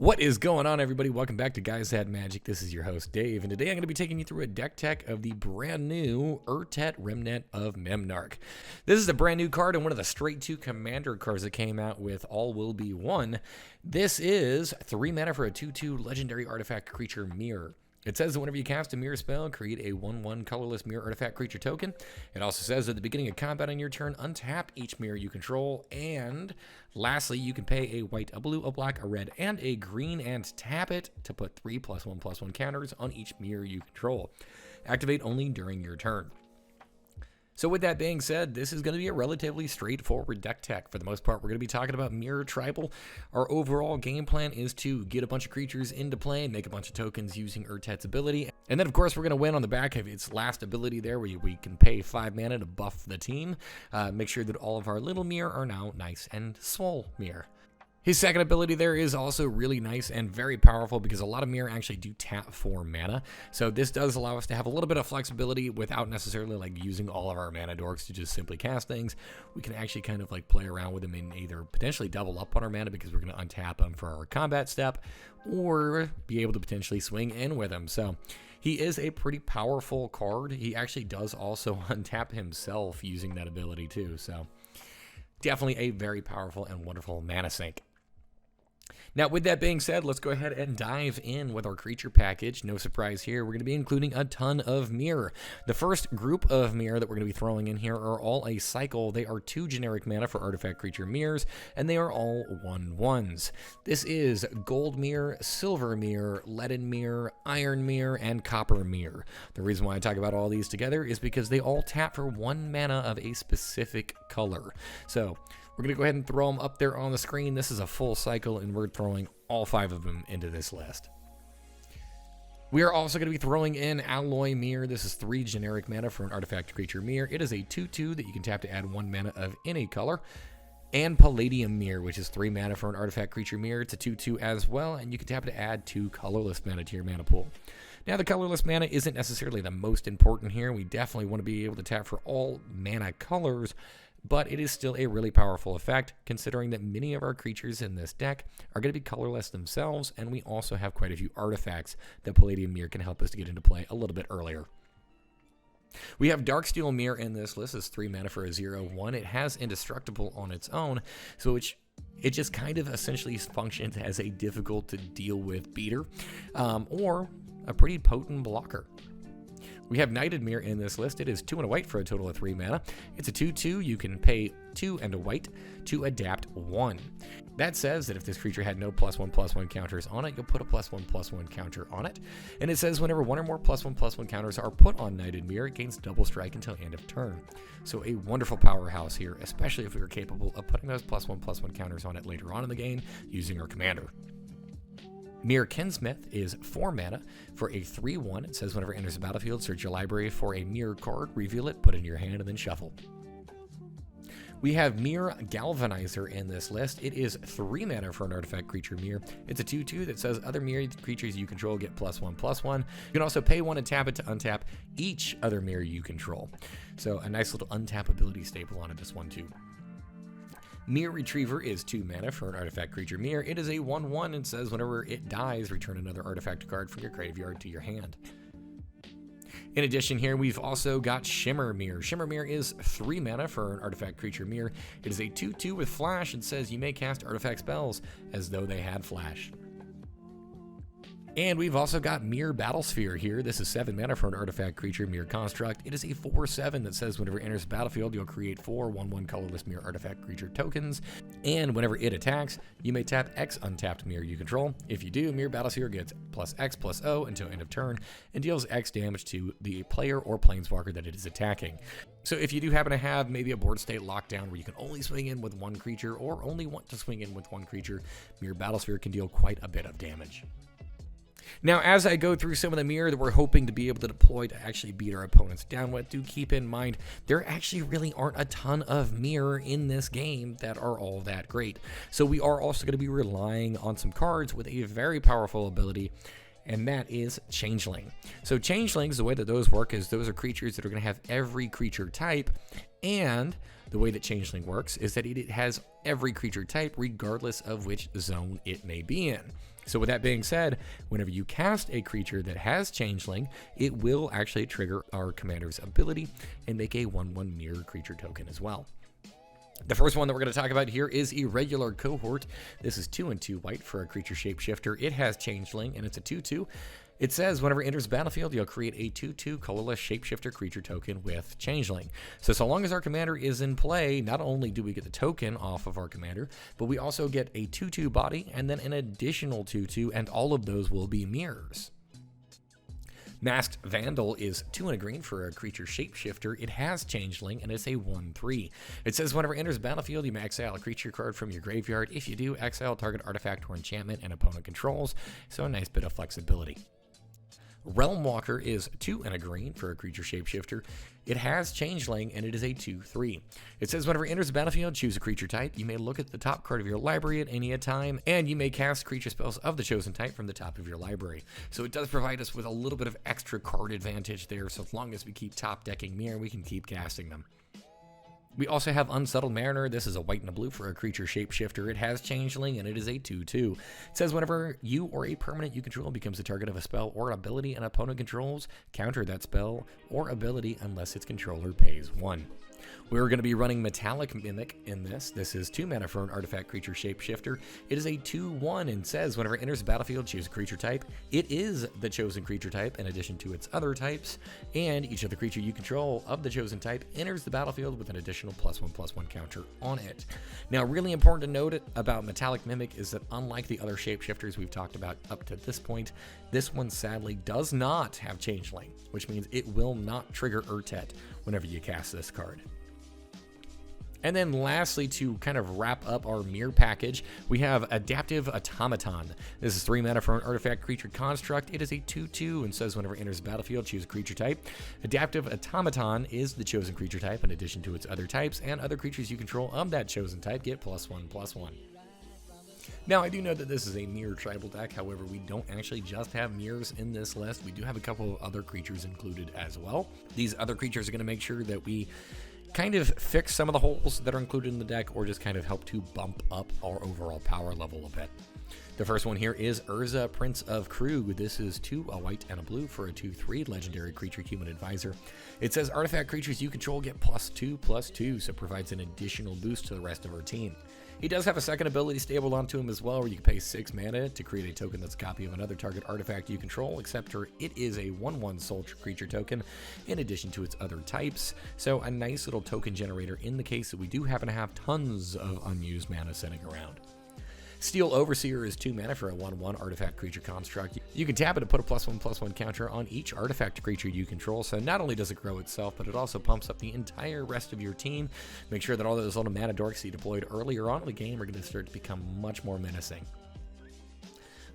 What is going on, everybody? Welcome back to Guys Had Magic. This is your host, Dave, and today I'm going to be taking you through a deck tech of the brand new Urtet Remnant of Memnarch. This is a brand new card and one of the straight to commander cards that came out with All Will Be One. This is 3 mana for a 2/2 legendary artifact creature Myr. It says that whenever you cast a Myr spell, create a 1/1 colorless Myr artifact creature token. It also says at the beginning of combat on your turn, untap each Myr you control. And lastly, you can pay a white, a blue, a black, a red, and a green and tap it to put 3+1/+1 counters on each Myr you control. Activate only during your turn. So with that being said, this is going to be a relatively straightforward deck tech. For the most part, we're going to be talking about Myr Tribal. Our overall game plan is to get a bunch of creatures into play, make a bunch of tokens using Urtet's ability. And then, of course, we're going to win on the back of its last ability there, where we can pay 5 mana to buff the team. Make sure that all of our little Myr are now nice and swole Myr. His second ability there is also really nice and very powerful because a lot of Myr actually do tap for mana. So this does allow us to have a little bit of flexibility without necessarily like using all of our mana dorks to just simply cast things. We can actually kind of like play around with them and either potentially double up on our mana because we're going to untap them for our combat step, or be able to potentially swing in with them. So he is a pretty powerful card. He actually does also untap himself using that ability too. So definitely a very powerful and wonderful mana sink. Now, with that being said, let's go ahead and dive in with our creature package. No surprise here, we're going to be including a ton of Myr. The first group of Myr that we're going to be throwing in here are all a cycle. They are 2 generic mana for artifact creature Myrs, and they are all 1/1s. This is Gold Myr, Silver Myr, Leaden Myr, Iron Myr, and Copper Myr. The reason why I talk about all these together is because they all tap for 1 mana of a specific color. So we're going to go ahead and throw them up there on the screen. This is a full cycle, and we're throwing all 5 of them into this list. We are also going to be throwing in Alloy Myr. This is 3 generic mana for an artifact creature Myr. It is a 2/2 that you can tap to add 1 mana of any color. And Palladium Myr, which is 3 mana for an artifact creature Myr. It's a 2/2 as well, and you can tap to add 2 colorless mana to your mana pool. Now, the colorless mana isn't necessarily the most important here. We definitely want to be able to tap for all mana colors, but it is still a really powerful effect, considering that many of our creatures in this deck are going to be colorless themselves, and we also have quite a few artifacts that Palladium Myr can help us to get into play a little bit earlier. We have Darksteel Myr in this list. It's 3 mana for a 0/1. It has Indestructible on its own, so it just kind of essentially functions as a difficult to deal with beater, or a pretty potent blocker. We have Knighted Myr in this list. It is 2 and a white for a total of 3 mana. It's a 2/2. You can pay 2 and a white to adapt 1. That says that if this creature had no +1/+1 counters on it, you'll put a +1/+1 counter on it. And it says whenever 1 or more +1/+1 counters are put on Knighted Myr, it gains double strike until end of turn. So a wonderful powerhouse here, especially if we are capable of putting those +1/+1 counters on it later on in the game using our commander. Myr Kinsmith is 4 mana for a 3/1. It says whenever it enters the battlefield, search your library for a Myr card, reveal it, put it in your hand, and then shuffle. We have Myr Galvanizer in this list. It is 3 mana for an artifact creature Myr. It's a 2/2 that says other Myr creatures you control get +1/+1. You can also pay 1 and tap it to untap each other Myr you control. So a nice little untap ability staple on it, this one too. Myr Retriever is 2 mana for an artifact creature Myr. It is a 1/1 and says whenever it dies, return another artifact card from your graveyard to your hand. In addition here, we've also got Shimmer Myr. Shimmer Myr is 3 mana for an artifact creature Myr. It is a 2/2 with flash and says you may cast artifact spells as though they had flash. And we've also got Myr Battlesphere here. This is 7 mana for an artifact creature Myr Construct. It is a 4/7 that says whenever it enters the battlefield, you'll create 4 1/1 colorless Myr artifact creature tokens. And whenever it attacks, you may tap X untapped Myr you control. If you do, Myr Battlesphere gets +X/+O until end of turn and deals X damage to the player or planeswalker that it is attacking. So if you do happen to have maybe a board state lockdown where you can only swing in with 1 creature or only want to swing in with 1 creature, Myr Battlesphere can deal quite a bit of damage. Now, as I go through some of the Myr that we're hoping to be able to deploy to actually beat our opponents down with, do keep in mind there actually really aren't a ton of Myr in this game that are all that great. So we are also going to be relying on some cards with a very powerful ability, and that is Changeling. So Changelings, the way that those work is those are creatures that are going to have every creature type, and the way that Changeling works is that it has every creature type regardless of which zone it may be in. So with that being said, whenever you cast a creature that has Changeling, it will actually trigger our commander's ability and make a 1/1 mirror creature token as well. The first one that we're going to talk about here is Irregular Cohort. This is 2 and 2 white for a creature shapeshifter. It has Changeling, and it's a 2/2. It says whenever it enters battlefield, you'll create a 2/2 colorless shapeshifter creature token with Changeling. So long as our commander is in play, not only do we get the token off of our commander, but we also get a 2/2 body and then an additional 2/2, and all of those will be Myrs. Masked Vandal is 2 and a green for a creature shapeshifter. It has Changeling, and it's a 1/3. It says whenever it enters battlefield, you may exile a creature card from your graveyard. If you do, exile target artifact or enchantment and opponent controls, so a nice bit of flexibility. Realm Walker is 2 and a green for a creature shapeshifter. It has Changeling, and it is a 2/3. It says whenever it enters the battlefield, choose a creature type. You may look at the top card of your library at any time, and you may cast creature spells of the chosen type from the top of your library. So it does provide us with a little bit of extra card advantage there, so as long as we keep top decking Myr, we can keep casting them. We also have Unsettled Mariner. This is a white and a blue for a creature shapeshifter. It has Changeling, and it is a 2/2. It says whenever you or a permanent you control becomes the target of a spell or ability an opponent controls, counter that spell or ability unless its controller pays 1. We're going to be running Metallic Mimic in this. This is 2 mana for an artifact creature shapeshifter. It is a 2/1 and says whenever it enters the battlefield, choose a creature type. It is the chosen creature type in addition to its other types, and each of the creature you control of the chosen type enters the battlefield with an additional +1/+1 counter on it. Now, really important to note about Metallic Mimic is that unlike the other shapeshifters we've talked about up to this point, this one sadly does not have Changeling, which means it will not trigger Urtet whenever you cast this card. And then lastly, to kind of wrap up our Myr package, we have Adaptive Automaton. This is 3 mana for an artifact creature construct. It is a 2/2 and says whenever it enters the battlefield, choose a creature type. Adaptive Automaton is the chosen creature type in addition to its other types, and other creatures you control of that chosen type get +1/+1. Now, I do know that this is a Myr tribal deck. However, we don't actually just have Myrs in this list. We do have a couple of other creatures included as well. These other creatures are going to make sure that we kind of fix some of the holes that are included in the deck, or just kind of help to bump up our overall power level a bit. The first one here is Urza, Prince of Krug. This is 2, a white and a blue for a 2/3 legendary creature human advisor. It says artifact creatures you control get +2/+2, so it provides an additional boost to the rest of our team. He does have a second ability stapled onto him as well, where you can pay 6 mana to create a token that's a copy of another target artifact you control, except for it is a 1/1 soldier creature token in addition to its other types. So a nice little token generator in the case that we do happen to have tons of unused mana sitting around. Steel Overseer is 2 mana for a 1/1 artifact creature construct. You can tap it to put a +1/+1 counter on each artifact creature you control, so not only does it grow itself, but it also pumps up the entire rest of your team. Make sure that all those little mana dorks you deployed earlier on in the game are going to start to become much more menacing.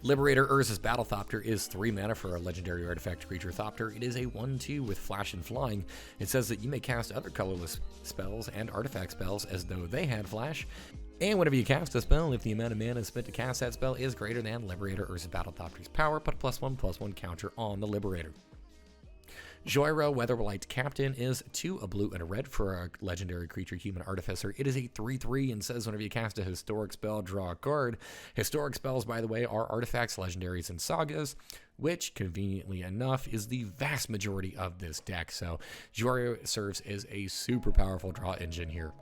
Liberator Urza's Battlethopter is 3 mana for a legendary artifact creature Thopter. It is a 1/2 with flash and flying. It says that you may cast other colorless spells and artifact spells as though they had flash. And whenever you cast a spell, if the amount of mana spent to cast that spell is greater than Liberator Urza's Battlethopter's power, put a +1/+1 counter on the Liberator. Joira, Weatherlight Captain, is 2, a blue and a red for a legendary creature human artificer. It is a 3/3 and says whenever you cast a historic spell, draw a card. Historic spells, by the way, are artifacts, legendaries, and sagas, which, conveniently enough, is the vast majority of this deck. So Joira serves as a super powerful draw engine here.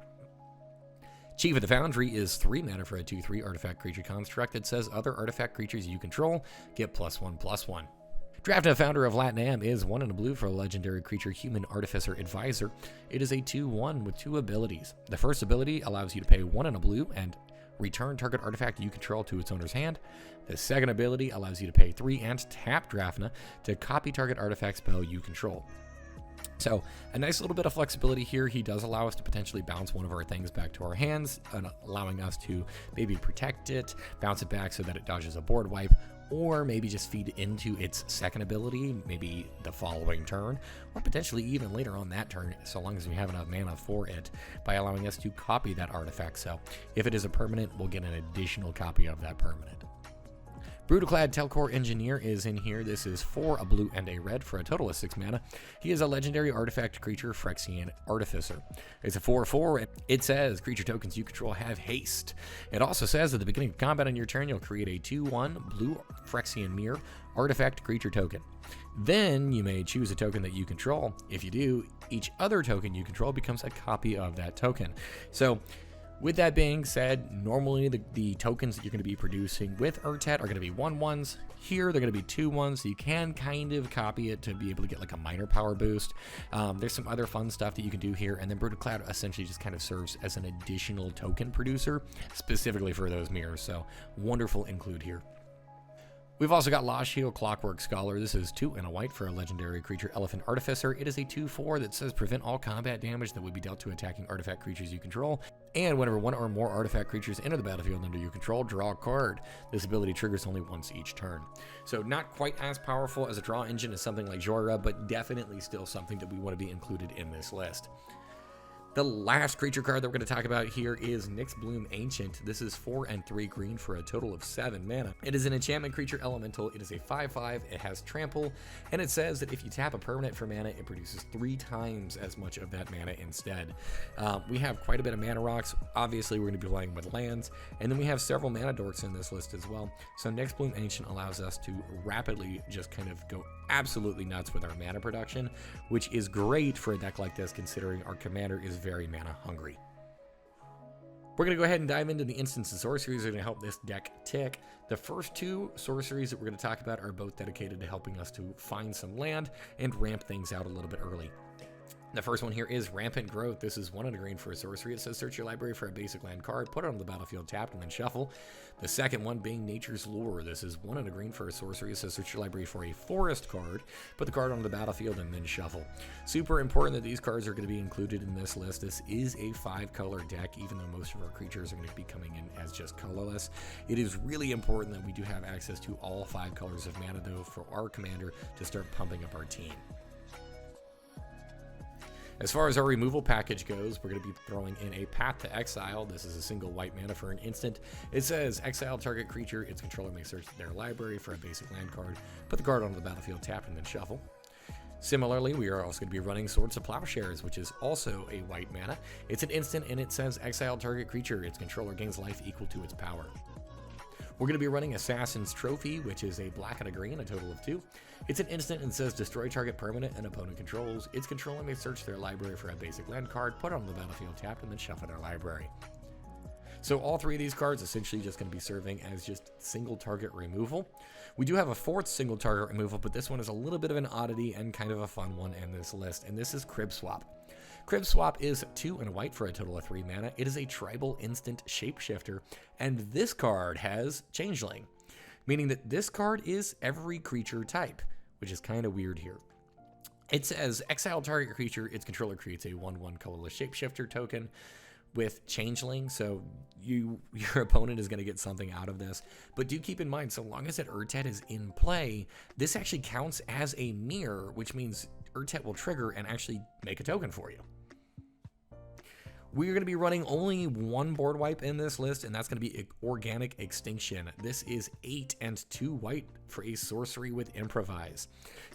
Chief of the Foundry is 3 mana for a 2/3 artifact creature construct. It says other artifact creatures you control get +1/+1. Drafted Founder of Latnam is 1 and a blue for a legendary creature human artificer advisor. It is a 2/1 with 2 abilities. The first ability allows you to pay 1 and a blue and return target artifact you control to its owner's hand. The second ability allows you to pay 3 and tap Drafna to copy target artifact spell you control. So a nice little bit of flexibility here. He does allow us to potentially bounce one of our things back to our hands, allowing us to maybe protect it, bounce it back so that it dodges a board wipe, or maybe just feed into its second ability, maybe the following turn, or potentially even later on that turn, so long as we have enough mana for it, by allowing us to copy that artifact. So if it is a permanent, we'll get an additional copy of that permanent. Brutaclad Telcor Engineer is in here. This is 4, a blue and a red for a total of 6 mana. He is a legendary artifact creature, Phyrexian Artificer. It's a 4/4. It says creature tokens you control have haste. It also says at the beginning of combat on your turn, you'll create a 2/1 blue Phyrexian Myr artifact creature token. Then you may choose a token that you control. If you do, each other token you control becomes a copy of that token. So, with that being said, normally the tokens that you're going to be producing with Urtet are going to be 1/1s. Here, they're going to be 2/1s, so you can kind of copy it to be able to get like a minor power boost. There's some other fun stuff that you can do here, and then Brutaclad essentially just kind of serves as an additional token producer, specifically for those mirrors, so wonderful include here. We've also got Lashiel Clockwork Scholar. This is 2 and a white for a legendary creature, Elephant Artificer. It is a 2/4 that says prevent all combat damage that would be dealt to attacking artifact creatures you control. And whenever one or more artifact creatures enter the battlefield under your control, draw a card. This ability triggers only once each turn. So not quite as powerful as a draw engine as something like Jora, but definitely still something that we want to be included in this list. The last creature card that we're going to talk about here is Nyxbloom Ancient. This is 4 and 3 green for a total of 7 mana. It is an enchantment creature elemental. It is a 5/5. It has trample, and it says that if you tap a permanent for mana, it produces 3 times as much of that mana instead. We have quite a bit of mana rocks. Obviously, we're going to be playing with lands, and then we have several mana dorks in this list as well. So Nyxbloom Ancient allows us to rapidly just kind of go absolutely nuts with our mana production, which is great for a deck like this considering our commander is very mana hungry. We're going to go ahead and dive into the instants and sorceries that are going to help this deck tick. The first 2 sorceries that we're going to talk about are both dedicated to helping us to find some land and ramp things out a little bit early. The first one here is Rampant Growth. This is 1 and a green for a sorcery. It says search your library for a basic land card, put it on the battlefield tapped, and then shuffle. The second one being Nature's Lure. This is 1 and a green for a sorcery. It says search your library for a forest card, put the card on the battlefield, and then shuffle. Super important that these cards are going to be included in this list. This is a 5-color deck, even though most of our creatures are going to be coming in as just colorless. It is really important that we do have access to all 5 colors of mana, though, for our commander to start pumping up our team. As far as our removal package goes, we're going to be throwing in a Path to Exile. This is a single white mana for an instant. It says exile target creature. Its controller may search their library for a basic land card, put the card onto the battlefield tapped, and then shuffle. Similarly, we are also going to be running Swords of Plowshares, which is also a white mana. It's an instant, and it says exile target creature. Its controller gains life equal to its power. We're going to be running Assassin's Trophy, which is a black and a green, a total of 2. It's an instant and says destroy target permanent an opponent controls. Its controller may search their library for a basic land card, put it on the battlefield tapped, and then shuffle their library. So all 3 of these cards essentially just going to be serving as just single target removal. We do have a 4th single target removal, but this one is a little bit of an oddity and kind of a fun one in this list, and this is Crib Swap. Crib Swap is 2 and a white for a total of 3 mana. It is a tribal instant shapeshifter, and this card has Changeling, meaning that this card is every creature type, which is kind of weird here. It says exile target creature, its controller creates a 1/1 colorless shapeshifter token with Changeling, so your opponent is going to get something out of this. But do keep in mind, so long as that Urtet is in play, this actually counts as a mirror, which means Urtet will trigger and actually make a token for you. We're going to be running only 1 board wipe in this list, and that's going to be Organic Extinction. This is 8 and 2 white for a sorcery with Improvise.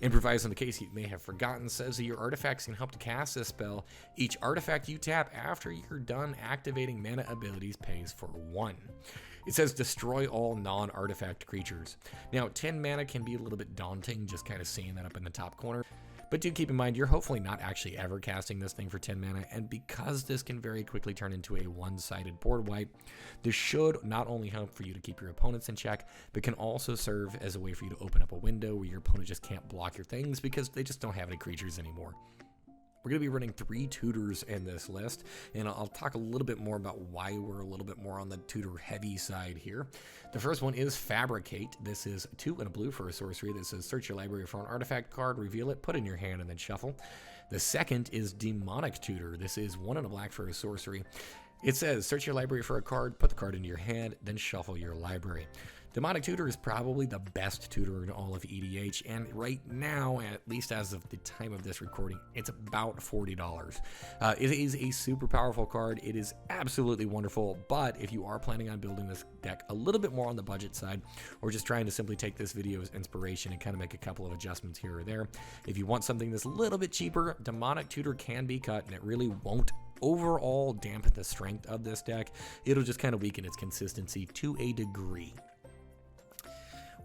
Improvise, in the case you may have forgotten, says that your artifacts can help to cast this spell. Each artifact you tap after you're done activating mana abilities pays for 1. It says destroy all non-artifact creatures. Now, 10 mana can be a little bit daunting, just kind of seeing that up in the top corner. But do keep in mind, you're hopefully not actually ever casting this thing for 10 mana, and because this can very quickly turn into a one-sided board wipe, this should not only help for you to keep your opponents in check, but can also serve as a way for you to open up a window where your opponent just can't block your things because they just don't have any creatures anymore. We're going to be running 3 tutors in this list, and I'll talk a little bit more about why we're a little bit more on the tutor heavy side here. The first one is Fabricate. This is 2 and a blue for a sorcery that says search your library for an artifact card, reveal it, put it in your hand, and then shuffle. The second is Demonic Tutor. This is 1 and a black for a sorcery. It says search your library for a card, put the card into your hand, then shuffle your library. Demonic Tutor is probably the best tutor in all of EDH, and right now, at least as of the time of this recording, it's about $40. It is a super powerful card. It is absolutely wonderful, but if you are planning on building this deck a little bit more on the budget side, or just trying to simply take this video as inspiration and kind of make a couple of adjustments here or there, if you want something that's a little bit cheaper, Demonic Tutor can be cut, and it really won't overall dampen the strength of this deck. It'll just kind of weaken its consistency to a degree.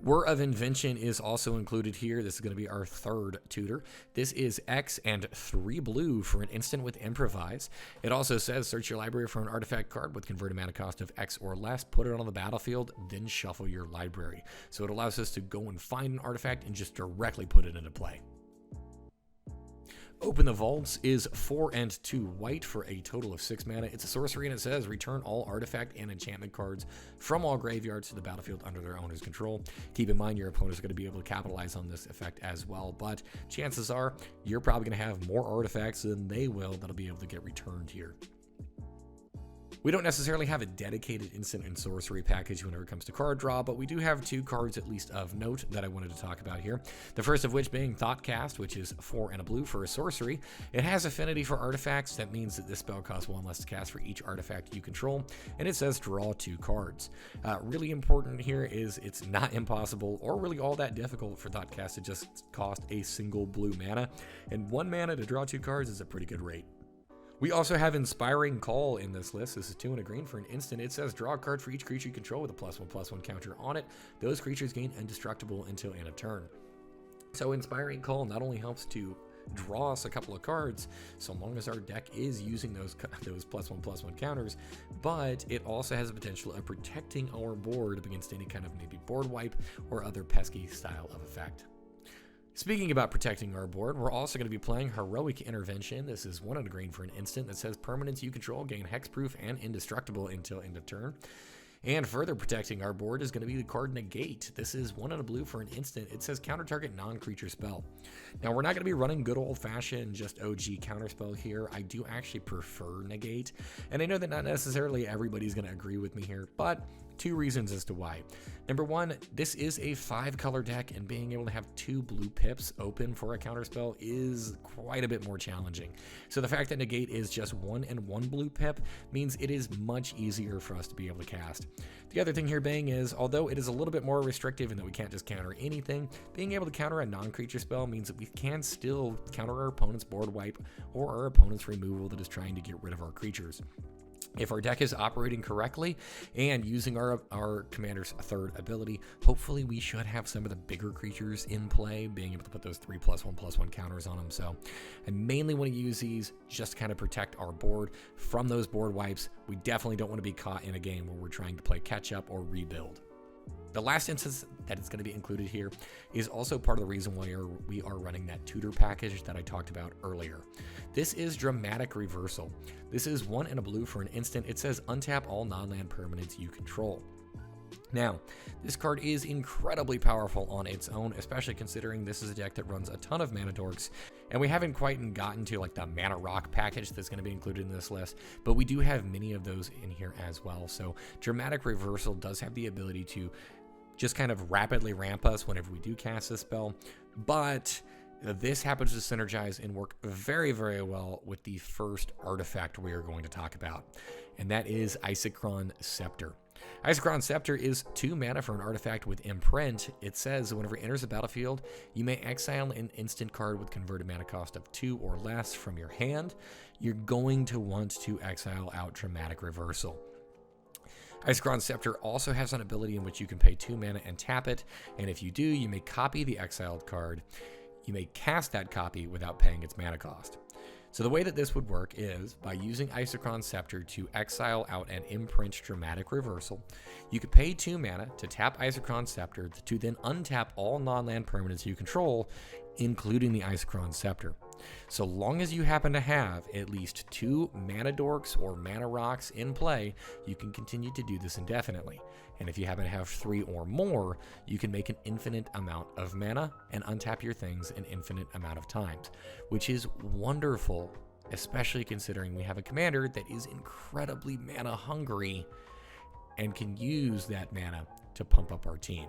Whir of Invention is also included here. This is going to be our third tutor. This is X and 3 blue for an instant with Improvise. It also says search your library for an artifact card with converted mana cost of X or less, put it on the battlefield, then shuffle your library. So it allows us to go and find an artifact and just directly put it into play. Open the Vaults is 4 and 2 white for a total of 6 mana. It's a sorcery, and it says return all artifact and enchantment cards from all graveyards to the battlefield under their owner's control. Keep in mind your opponents are going to be able to capitalize on this effect as well, but chances are you're probably going to have more artifacts than they will that'll be able to get returned here. We don't necessarily have a dedicated instant and sorcery package whenever it comes to card draw, but we do have 2 cards at least of note that I wanted to talk about here. The first of which being Thoughtcast, which is 4 and a blue for a sorcery. It has affinity for artifacts. That means that this spell costs 1 less to cast for each artifact you control, and it says draw 2 cards. Really important here is it's not impossible or really all that difficult for Thoughtcast to just cost a single blue mana, and 1 mana to draw 2 cards is a pretty good rate. We also have Inspiring Call in this list. This is 2 and a green for an instant. It says draw a card for each creature you control with a +1/+1 counter on it. Those creatures gain indestructible until end of turn. So Inspiring Call not only helps to draw us a couple of cards, so long as our deck is using those +1/+1 counters, but it also has the potential of protecting our board against any kind of maybe board wipe or other pesky style of effect. Speaking about protecting our board, we're also going to be playing Heroic Intervention. This is 1 and a green for an instant that says permanents you control gain hexproof and indestructible until end of turn. And further protecting our board is going to be the card Negate. This is 1 and a blue for an instant. It says counter target non-creature spell. Now we're not going to be running good old-fashioned just OG counterspell here. I do actually prefer Negate, and I know that not necessarily everybody's going to agree with me here, but 2 reasons as to why. Number 1, this is a 5-color deck, and being able to have 2 blue pips open for a counterspell is quite a bit more challenging. So the fact that Negate is just 1 and 1 blue pip means it is much easier for us to be able to cast. The other thing here being is, although it is a little bit more restrictive in that we can't just counter anything, being able to counter a non-creature spell means that we can still counter our opponent's board wipe or our opponent's removal that is trying to get rid of our creatures. If our deck is operating correctly and using our commander's third ability, hopefully we should have some of the bigger creatures in play, being able to put those 3 +1/+1 counters on them. So I mainly want to use these just to kind of protect our board from those board wipes. We definitely don't want to be caught in a game where we're trying to play catch up or rebuild. The last instance that is going to be included here is also part of the reason why we are running that tutor package that I talked about earlier. This is Dramatic Reversal. This is 1 and a blue for an instant. It says untap all non-land permanents you control. Now, this card is incredibly powerful on its own, especially considering this is a deck that runs a ton of mana dorks, and we haven't quite gotten to like the mana rock package that's going to be included in this list, but we do have many of those in here as well. So Dramatic Reversal does have the ability to just kind of rapidly ramp us whenever we do cast this spell, but this happens to synergize and work very, very well with the first artifact we are going to talk about, and that is Isochron Scepter. Isochron Scepter is 2 mana for an artifact with Imprint. It says whenever it enters the battlefield, you may exile an instant card with converted mana cost of 2 or less from your hand. You're going to want to exile out Dramatic Reversal. Isochron Scepter also has an ability in which you can pay 2 mana and tap it, and if you do, you may copy the exiled card. You may cast that copy without paying its mana cost. So the way that this would work is by using Isochron Scepter to exile out an Imprint Dramatic Reversal. You could pay 2 mana to tap Isochron Scepter to then untap all non-land permanents you control, including the Isochron Scepter. So long as you happen to have at least 2 mana dorks or mana rocks in play, you can continue to do this indefinitely. And if you happen to have 3 or more, you can make an infinite amount of mana and untap your things an infinite amount of times, which is wonderful, especially considering we have a commander that is incredibly mana hungry. and can use that mana to pump up our team.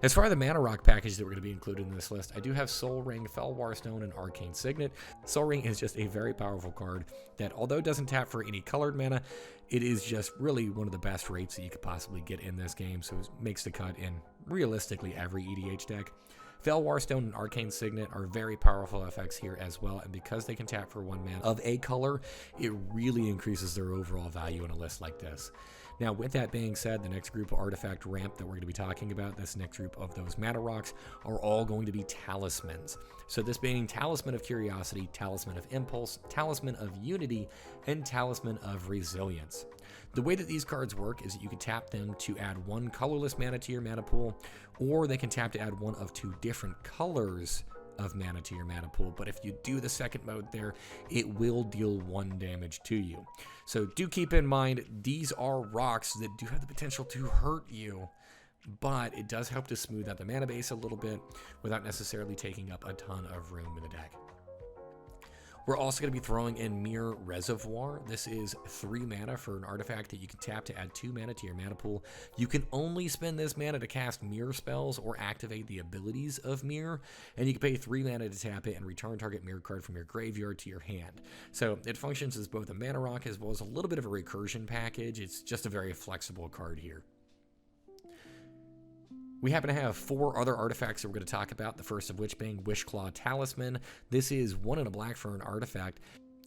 As far as the mana rock package that we're going to be included in this list, I do have Soul Ring, Fellwar Stone, and Arcane Signet. Soul Ring is just a very powerful card that, although it doesn't tap for any colored mana, it is just really one of the best rates that you could possibly get in this game, so it makes the cut in realistically every EDH deck. Fellwar Stone and Arcane Signet are very powerful effects here as well, and because they can tap for 1 mana of a color, it really increases their overall value in a list like this. Now, with that being said, the next group of artifact ramp that we're going to be talking about, this next group of those mana rocks, are all going to be talismans. So this being Talisman of Curiosity, Talisman of Impulse, Talisman of Unity, and Talisman of Resilience. The way that these cards work is that you can tap them to add 1 colorless mana to your mana pool, or they can tap to add 1 of 2 different colors of mana to your mana pool, but if you do the second mode there, it will deal 1 damage to you. So do keep in mind, these are rocks that do have the potential to hurt you, but it does help to smooth out the mana base a little bit without necessarily taking up a ton of room in the deck. We're also going to be throwing in Myr Reservoir. This is 3 mana for an artifact that you can tap to add 2 mana to your mana pool. You can only spend this mana to cast Myr spells or activate the abilities of Myr, and you can pay 3 mana to tap it and return target Myr card from your graveyard to your hand. So it functions as both a mana rock as well as a little bit of a recursion package. It's just a very flexible card here. We happen to have 4 other artifacts that we're going to talk about, the first of which being Wishclaw Talisman. This is 1 and a black for an artifact.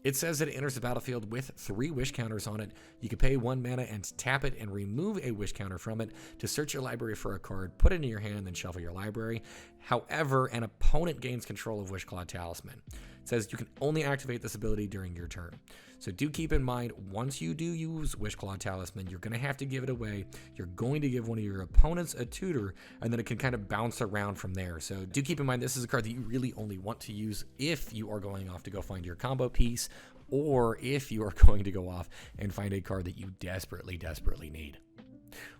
It says that it enters the battlefield with 3 wish counters on it. You can pay 1 mana and tap it and remove a wish counter from it to search your library for a card, put it in your hand, then shuffle your library. However, an opponent gains control of Wishclaw Talisman. It says you can only activate this ability during your turn. So do keep in mind, once you do use Wishclaw Talisman, you're going to have to give it away. You're going to give one of your opponents a tutor, and then it can kind of bounce around from there. So do keep in mind, this is a card that you really only want to use if you are going off to go find your combo piece, or if you are going to go off and find a card that you desperately need.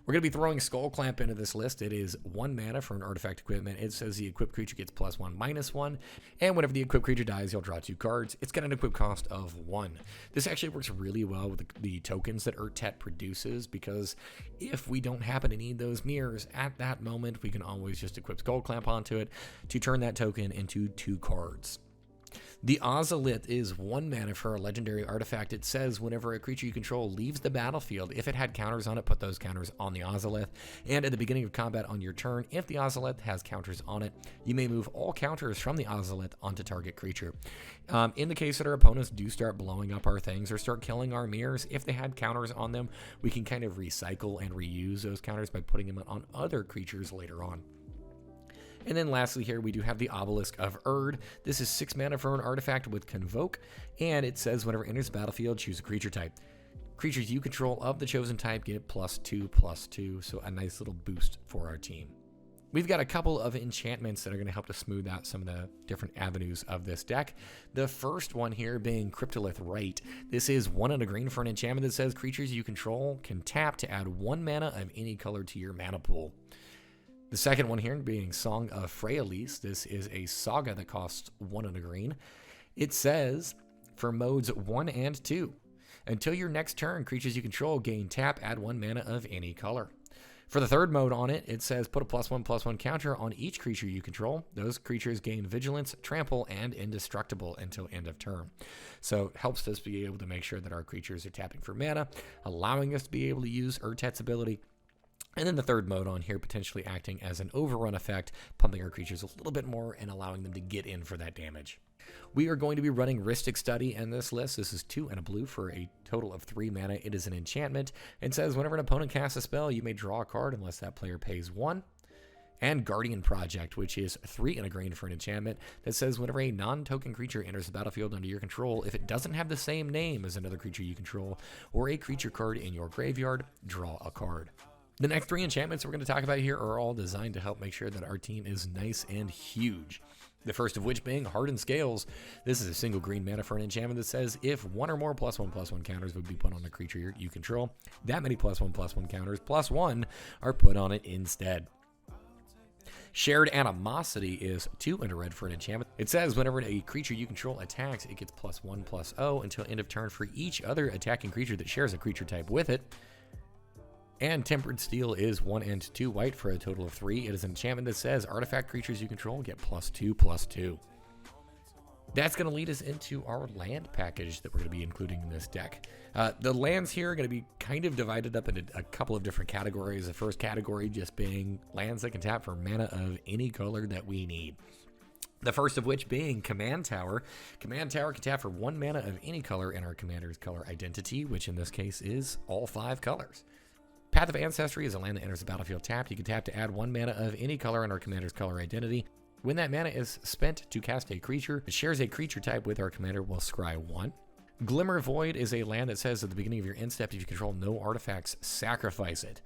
We're going to be throwing Skull Clamp into this list. It is 1 mana for an artifact equipment. It says the equipped creature gets +1/-1, and whenever the equipped creature dies, you'll draw 2 cards. It's got an equip cost of 1. This actually works really well with the tokens that Urtet produces, because if we don't happen to need those mirrors at that moment, we can always just equip Skull Clamp onto it to turn that token into 2 cards. The Ozolith is 1 mana for a legendary artifact. It says whenever a creature you control leaves the battlefield, if it had counters on it, put those counters on the Ozolith. And at the beginning of combat on your turn, if the Ozolith has counters on it, you may move all counters from the Ozolith onto target creature. In the case that our opponents do start blowing up our things or start killing our mirrors, if they had counters on them, we can kind of recycle and reuse those counters by putting them on other creatures later on. And then lastly here, we do have the Obelisk of Urd. This is 6 mana for an artifact with Convoke, and it says whenever it enters the battlefield, choose a creature type. Creatures you control of the chosen type get +2/+2, so a nice little boost for our team. We've got a couple of enchantments that are going to help to smooth out some of the different avenues of this deck. The first one here being Cryptolith Rite. This is 1 and a green for an enchantment that says creatures you control can tap to add 1 mana of any color to your mana pool. The second one here being Song of Freyalise. This is a saga that costs 1 and a green. It says for modes 1 and 2, until your next turn, creatures you control gain tap, add 1 mana of any color. For the third mode on it, it says put a +1/+1 counter on each creature you control. Those creatures gain Vigilance, Trample, and Indestructible until end of turn. So it helps us be able to make sure that our creatures are tapping for mana, allowing us to be able to use Urtet's ability. And then the third mode on here potentially acting as an overrun effect, pumping our creatures a little bit more and allowing them to get in for that damage. We are going to be running Rhystic Study in this list. This is 2 and a blue for a total of 3 mana. It is an enchantment and says whenever an opponent casts a spell, you may draw a card unless that player pays 1. And Guardian Project, which is 3 and a green for an enchantment that says whenever a non-token creature enters the battlefield under your control, if it doesn't have the same name as another creature you control or a creature card in your graveyard, draw a card. The next 3 enchantments we're going to talk about here are all designed to help make sure that our team is nice and huge. The first of which being Hardened Scales. This is a single green mana for an enchantment that says if 1 or more +1/+1 counters would be put on a creature you control, that many +1/+1 counters +1 are put on it instead. Shared Animosity is 2 and a red for an enchantment. It says whenever a creature you control attacks, it gets +1/+0 until end of turn for each other attacking creature that shares a creature type with it. And Tempered Steel is 1 and 2 white for a total of 3. It is an enchantment that says artifact creatures you control get +2/+2. That's going to lead us into our land package that we're going to be including in this deck. The lands here are going to be kind of divided up into a couple of different categories. The first category just being lands that can tap for mana of any color that we need. The first of which being Command Tower. Command Tower can tap for 1 mana of any color in our commander's color identity, which in this case is all 5 colors. Path of Ancestry is a land that enters the battlefield tapped. You can tap to add 1 mana of any color in our commander's color identity. When that mana is spent to cast a creature that shares a creature type with our commander, we'll scry 1. Glimmer Void is a land that says at the beginning of your end step, if you control no artifacts, sacrifice it.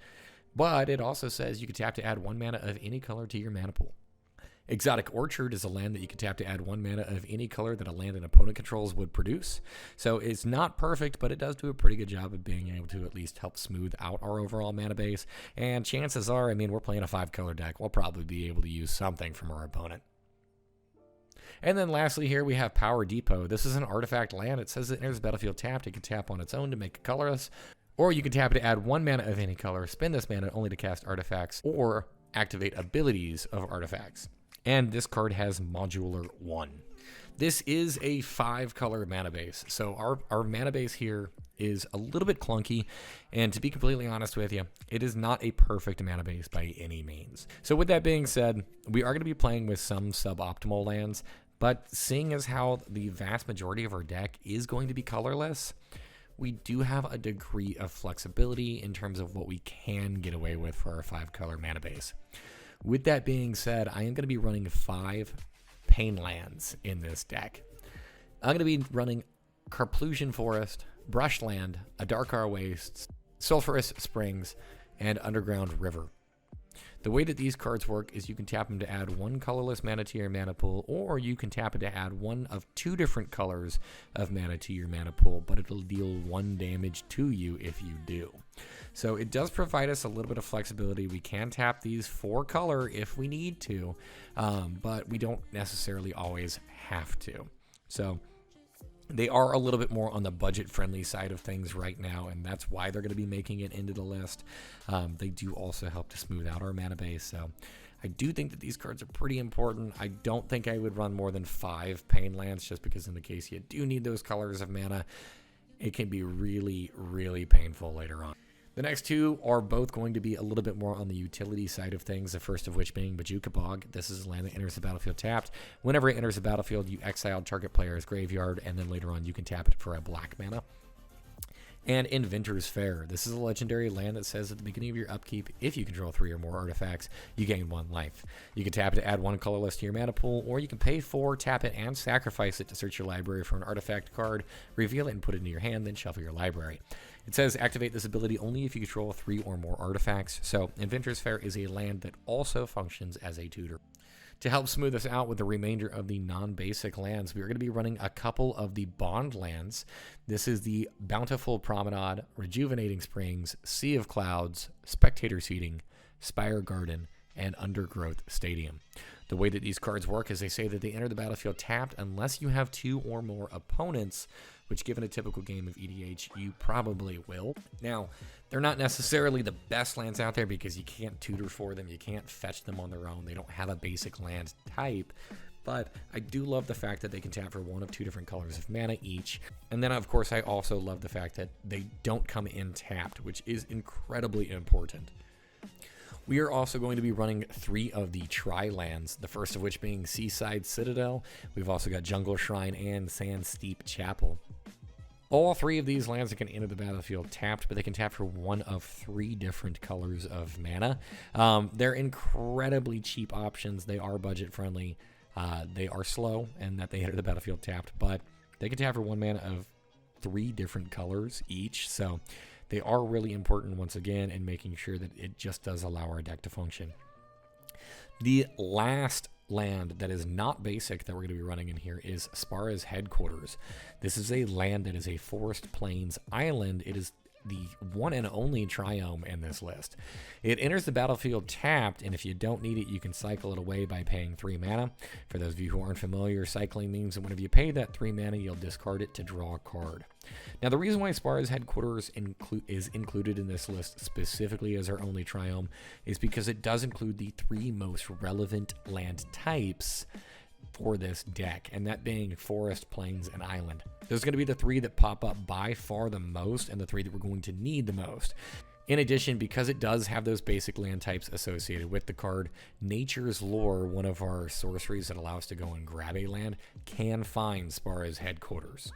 But it also says you can tap to add 1 mana of any color to your mana pool. Exotic Orchard is a land that you can tap to add 1 mana of any color that a land an opponent controls would produce. So it's not perfect, but it does do a pretty good job of being able to at least help smooth out our overall mana base. And chances are, I mean, we're playing a 5-color deck. We'll probably be able to use something from our opponent. And then lastly here we have Power Depot. This is an artifact land. It says it enters the battlefield tapped. It can tap on its own to make it colorless. Or you can tap to add 1 mana of any color, spend this mana only to cast artifacts, or activate abilities of artifacts. And this card has Modular 1. This is a 5-color mana base. So our mana base here is a little bit clunky. And to be completely honest with you, it is not a perfect mana base by any means. So with that being said, we are going to be playing with some suboptimal lands. But seeing as how the vast majority of our deck is going to be colorless, we do have a degree of flexibility in terms of what we can get away with for our 5-color mana base. With that being said, I am going to be running 5 Pain lands in this deck. I'm going to be running Carplusion Forest, Brushland, a Darkar Wastes, Sulphurous Springs, and Underground River. The way that these cards work is you can tap them to add 1 colorless mana to your mana pool, or you can tap it to add 1 of 2 different colors of mana to your mana pool, but it'll deal 1 damage to you if you do. So it does provide us a little bit of flexibility. We can tap these 4 color if we need to, but we don't necessarily always have to. So they are a little bit more on the budget-friendly side of things right now, and that's why they're going to be making it into the list. They do also help to smooth out our mana base, so I do think that these cards are pretty important. I don't think I would run more than 5 Pain lands, just because in the case you do need those colors of mana, it can be really, really painful later on. The next 2 are both going to be a little bit more on the utility side of things, the first of which being Bojuka Bog. This is a land that enters the battlefield tapped. Whenever it enters the battlefield, you exile target player's graveyard, and then later on you can tap it for a black mana. And Inventor's Fair. This is a legendary land that says at the beginning of your upkeep, if you control 3 or more artifacts, you gain 1 life. You can tap it to add 1 colorless to your mana pool, or you can pay 4, tap it, and sacrifice it to search your library for an artifact card, reveal it and put it into your hand, then shuffle your library. It says activate this ability only if you control 3 or more artifacts. So Inventor's Fair is a land that also functions as a tutor. To help smooth us out with the remainder of the non-basic lands, we are going to be running a couple of the bond lands. This is the Bountiful Promenade, Rejuvenating Springs, Sea of Clouds, Spectator Seating, Spire Garden, and Undergrowth Stadium. The way that these cards work is they say that they enter the battlefield tapped unless you have 2 or more opponents, which given a typical game of EDH, you probably will. Now, they're not necessarily the best lands out there because you can't tutor for them, you can't fetch them on their own, they don't have a basic land type, but I do love the fact that they can tap for 1 of 2 different colors of mana each. And then, of course, I also love the fact that they don't come in tapped, which is incredibly important. We are also going to be running 3 of the Tri-lands, the first of which being Seaside Citadel. We've also got Jungle Shrine and Sand Steep Chapel. All 3 of these lands can enter the battlefield tapped, but they can tap for 1 of 3 different colors of mana. They're incredibly cheap options. They are budget friendly. They are slow and that they enter the battlefield tapped, but they can tap for 1 mana of 3 different colors each. So they are really important once again in making sure that it just does allow our deck to function. The last land that is not basic that we're going to be running in here is Spara's Headquarters. This is a land that is a forest plains island. It is the one and only Triome in this list. It enters the battlefield tapped, and if you don't need it, you can cycle it away by paying 3 mana. For those of you who aren't familiar, cycling means that whenever you pay that 3 mana, you'll discard it to draw a card. Now, the reason why Spara's Headquarters is included in this list specifically as our only Triome is because it does include the 3 most relevant land types for this deck, and that being Forest, Plains, and Island. Those are going to be the 3 that pop up by far the most and the 3 that we're going to need the most. In addition, because it does have those basic land types associated with the card, Nature's Lore, one of our sorceries that allow us to go and grab a land, can find Spara's Headquarters.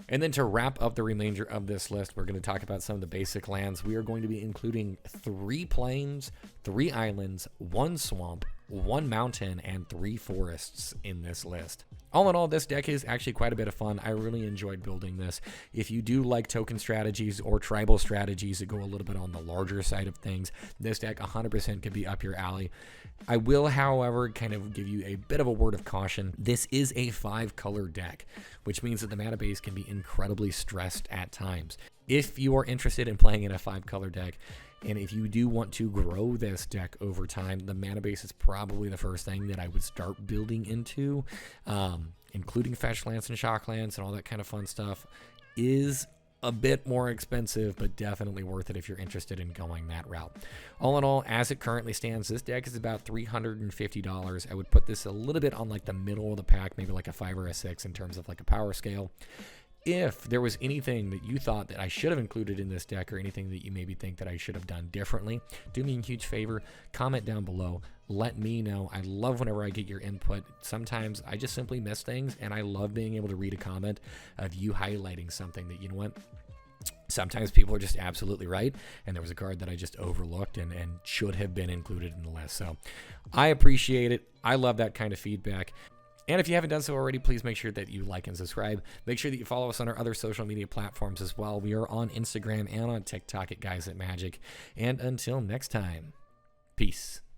And then to wrap up the remainder of this list, we're going to talk about some of the basic lands. We are going to be including 3 plains, 3 islands, 1 swamp, 1 mountain, and 3 forests in this list. All in all, this deck is actually quite a bit of fun. I really enjoyed building this. If you do like token strategies or tribal strategies that go a little bit on the larger side of things, this deck 100% could be up your alley. I will, however, kind of give you a bit of a word of caution. This is a 5-color deck, which means that the mana base can be incredibly stressed at times. If you are interested in playing in a 5-color deck, and if you do want to grow this deck over time, the mana base is probably the first thing that I would start building into, including fetch lands and shock lands and all that kind of fun stuff. Is a bit more expensive, but definitely worth it if you're interested in going that route. All in all, as it currently stands, this deck is about $350. I would put this a little bit on like the middle of the pack, maybe like a 5 or a 6 in terms of like a power scale. If there was anything that you thought that I should have included in this deck, or anything that you maybe think that I should have done differently, do me a huge favor, comment down below, let me know. I love whenever I get your input. Sometimes I just simply miss things, and I love being able to read a comment of you highlighting something that, you know what, sometimes people are just absolutely right, and there was a card that I just overlooked and should have been included in the list. So I appreciate it. I love that kind of feedback. And if you haven't done so already, please make sure that you like and subscribe. Make sure that you follow us on our other social media platforms as well. We are on Instagram and on TikTok at Guys at Magic. And until next time, peace.